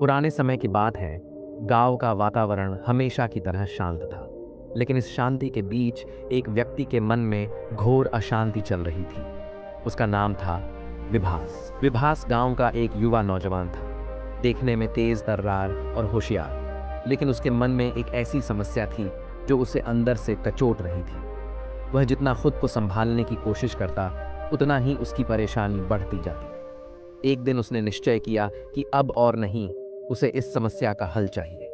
पुराने समय की बात है। गांव का वातावरण हमेशा की तरह शांत था, लेकिन इस शांति के बीच एक व्यक्ति के मन में घोर अशांति चल रही थी। उसका नाम था विभास। विभास गांव का एक युवा नौजवान था, देखने में तेज तर्रार और होशियार, लेकिन उसके मन में एक ऐसी समस्या थी जो उसे अंदर से कचोट रही थी। वह जितना खुद को संभालने की कोशिश करता, उतना ही उसकी परेशानी बढ़ती जाती। एक दिन उसने निश्चय किया कि अब और नहीं, उसे इस समस्या का हल चाहिए,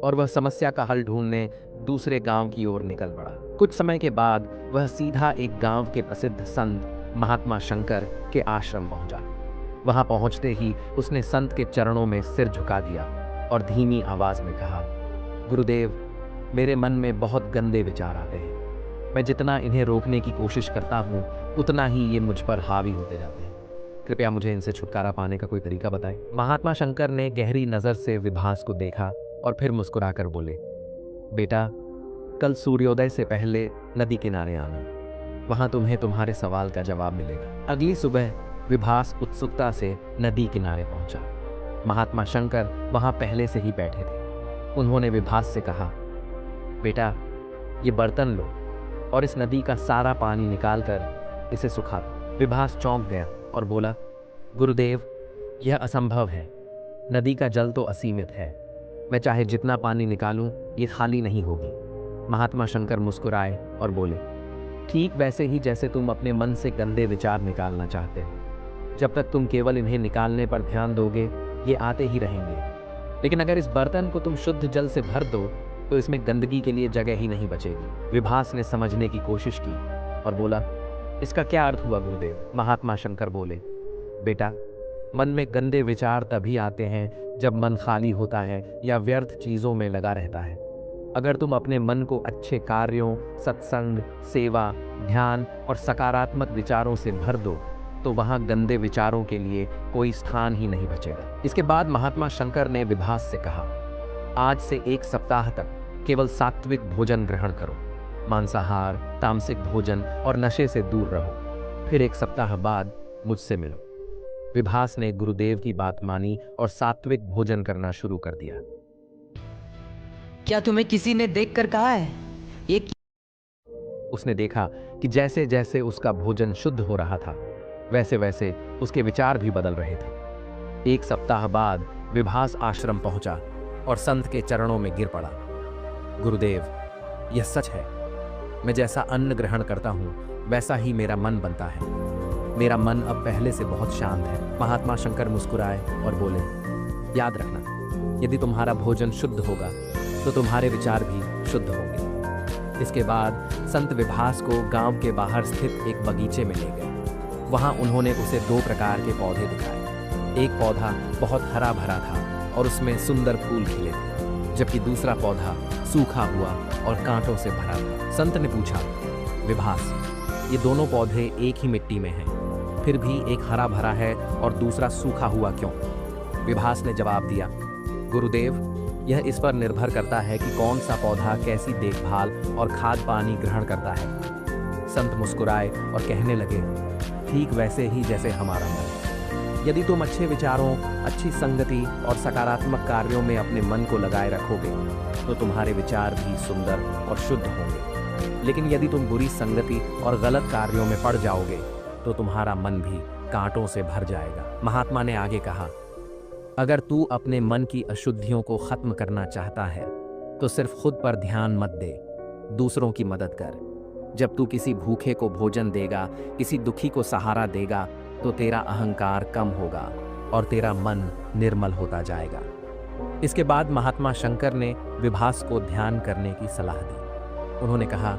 और वह समस्या का हल ढूंढने दूसरे गांव की ओर निकल पड़ा। कुछ समय के बाद वह सीधा एक गांव के प्रसिद्ध संत महात्मा शंकर के आश्रम पहुंचा। वहां पहुंचते ही उसने संत के चरणों में सिर झुका दिया और धीमी आवाज में कहा, गुरुदेव, मेरे मन में बहुत गंदे विचार आते हैं। मैं जितना इन्हें रोकने की कोशिश करता हूँ, उतना ही ये मुझ पर हावी होते जाते हैं। कृपया मुझे इनसे छुटकारा पाने का कोई तरीका बताएं। महात्मा शंकर ने गहरी नजर से विभास को देखा और फिर मुस्कुराकर बोले, बेटा, कल सूर्योदय से पहले नदी किनारे आना। वहां तुम्हें तुम्हारे सवाल का जवाब मिलेगा। अगली सुबह विभास उत्सुकता से नदी किनारे पहुंचा। महात्मा शंकर वहां पहले से ही बैठे थे। उन्होंने विभास से कहा, बेटा, ये बर्तन लो और इस नदी का सारा पानी निकालकर इसे सुखा दो। विभास चौंक गया और बोला, गुरुदेव, यह असंभव है। नदी का जल तो असीमित है। मैं चाहे जितना पानी निकालूं, ये खाली नहीं होगी। महात्मा शंकर मुस्कुराए और बोले, ठीक वैसे ही जैसे तुम अपने मन से गंदे विचार निकालना चाहते हो। जब तक तुम केवल इन्हें निकालने पर ध्यान दोगे, ये आते ही रहेंगे। लेकिन अगर इस बर्तन को तुम शुद्ध जल से भर दो, तो इसमें गंदगी के लिए जगह ही नहीं बचेगी। विभास ने समझने की कोशिश की और बोला, इसका क्या अर्थ हुआ गुरुदेव? महात्मा शंकर बोले, बेटा, मन में गंदे विचार तभी आते हैं जब मन खाली होता है या व्यर्थ चीजों में लगा रहता है। अगर तुम अपने मन को अच्छे कार्यों, सत्संग, सेवा, ध्यान और सकारात्मक विचारों से भर दो, तो वहां गंदे विचारों के लिए कोई स्थान ही नहीं बचेगा। इसके बाद महात्मा शंकर ने विभास से कहा, आज से 1 सप्ताह तक केवल सात्विक भोजन ग्रहण करो। मांसाहार, तामसिक भोजन और नशे से दूर रहो। फिर 1 सप्ताह बाद मुझसे मिलो। विभास ने गुरुदेव की बात मानी और सात्विक भोजन करना शुरू कर दिया। क्या तुम्हें किसी ने देखकर कहा है ये? उसने देखा कि जैसे जैसे उसका भोजन शुद्ध हो रहा था, वैसे वैसे उसके विचार भी बदल रहे थे। 1 सप्ताह बाद विभास आश्रम पहुंचा और संत के चरणों में गिर पड़ा। गुरुदेव, यह सच है। मैं जैसा अन्न ग्रहण करता हूँ, वैसा ही मेरा मन बनता है। मेरा मन अब पहले से बहुत शांत है। महात्मा शंकर मुस्कुराए और बोले, याद रखना, यदि तुम्हारा भोजन शुद्ध होगा तो तुम्हारे विचार भी शुद्ध होंगे। इसके बाद संत विभास को गांव के बाहर स्थित एक बगीचे में ले गए। वहां उन्होंने उसे 2 प्रकार के पौधे दिखाए। एक पौधा बहुत हरा भरा था और उसमें सुंदर फूल खिले थे, जबकि दूसरा पौधा सूखा हुआ और कांटों से भरा था। संत ने पूछा, विभास, ये दोनों पौधे एक ही मिट्टी में हैं, फिर भी एक हरा भरा है और दूसरा सूखा हुआ क्यों? विभास ने जवाब दिया, गुरुदेव, यह इस पर निर्भर करता है कि कौन सा पौधा कैसी देखभाल और खाद पानी ग्रहण करता है। संत मुस्कुराए और कहने लगे, ठीक वैसे ही जैसे हमारा मन। यदि तुम अच्छे विचारों, अच्छी संगति और सकारात्मक कार्यों में अपने मन को लगाए रखोगे, तो तुम्हारे विचार भी सुंदर और शुद्ध होंगे। लेकिन यदि तुम बुरी संगति और गलत कार्यों में पड़ जाओगे, तो तुम्हारा मन भी कांटों से भर जाएगा। महात्मा ने आगे कहा, अगर तू अपने मन की अशुद्धियों को खत्म करना चाहता है, तो सिर्फ खुद पर ध्यान मत दे, दूसरों की मदद कर। जब तू किसी भूखे को भोजन देगा, किसी दुखी को सहारा देगा, तो तेरा अहंकार कम होगा और तेरा मन निर्मल होता जाएगा। इसके बाद महात्मा शंकर ने विभास को ध्यान करने की सलाह दी। उन्होंने कहा,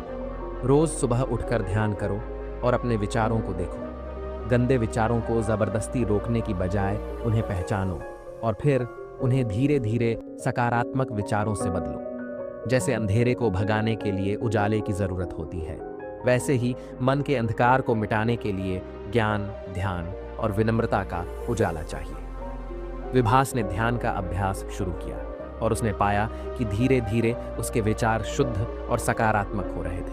रोज सुबह उठकर ध्यान करो और अपने विचारों को देखो। गंदे विचारों को जबरदस्ती रोकने की बजाय उन्हें पहचानो और फिर उन्हें धीरे धीरे सकारात्मक विचारों से बदलो। जैसे अंधेरे को भगाने के लिए उजाले की जरूरत होती है, वैसे ही मन के अंधकार को मिटाने के लिए ज्ञान, ध्यान और विनम्रता का उजाला चाहिए। विभास ने ध्यान का अभ्यास शुरू किया और उसने पाया कि धीरे धीरे उसके विचार शुद्ध और सकारात्मक हो रहे थे।